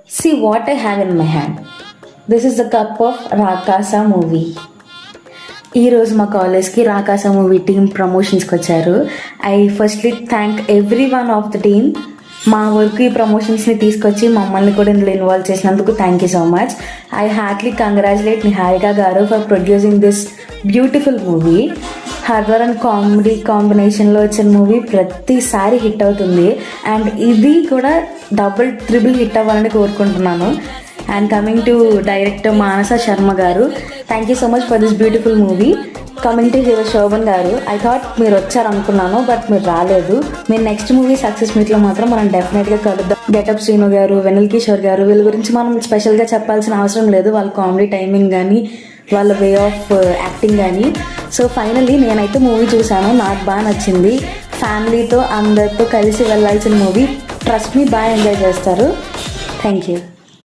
See what I have in my hand. This is the cup of Rakasa movie. ఈరోజు మా కాలేజ్కి Rakasa movie team ప్రమోషన్స్కి వచ్చారు. I firstly thank every one of the team. మా work ఈ ప్రమోషన్స్ని తీసుకొచ్చి మమ్మల్ని కూడా ఇందులో ఇన్వాల్వ్ చేసినందుకు thank you so much. I heartly congratulate Niharika garu for producing this beautiful movie. Horror and comedy కాంబినేషన్లో వచ్చిన మూవీ ప్రతిసారి హిట్ అవుతుంది అండ్ ఇది కూడా డబుల్ ట్రిపుల్ హిట్ అవ్వాలని కోరుకుంటున్నాను. And coming to director Manasa Sharma garu, thank you so much for this beautiful movie. Coming to hero Shobhan garu, I thought మీరు వచ్చారనుకున్నాను but మీరు రాలేదు. మీరు నెక్స్ట్ మూవీ సక్సెస్ మీట్లో మాత్రం మనం డెఫినెట్గా కలుద్దాం. గెటప్ శ్రీను గారు, వెనిల్ కిషోర్ గారు, వీళ్ళ గురించి మనం స్పెషల్గా చెప్పాల్సిన అవసరం లేదు. వాళ్ళ కామెడీ టైమింగ్ కానీ వాళ్ళ వే ఆఫ్ యాక్టింగ్ కానీ. సో ఫైనల్లీ నేనైతే మూవీ చూశాను, నాకు బాగా నచ్చింది. ఫ్యామిలీతో అందరితో కలిసి వెళ్ళాల్సిన మూవీ. ట్రస్ట్ మీ, బాగా ఎంజాయ్ చేస్తారు. Thank you.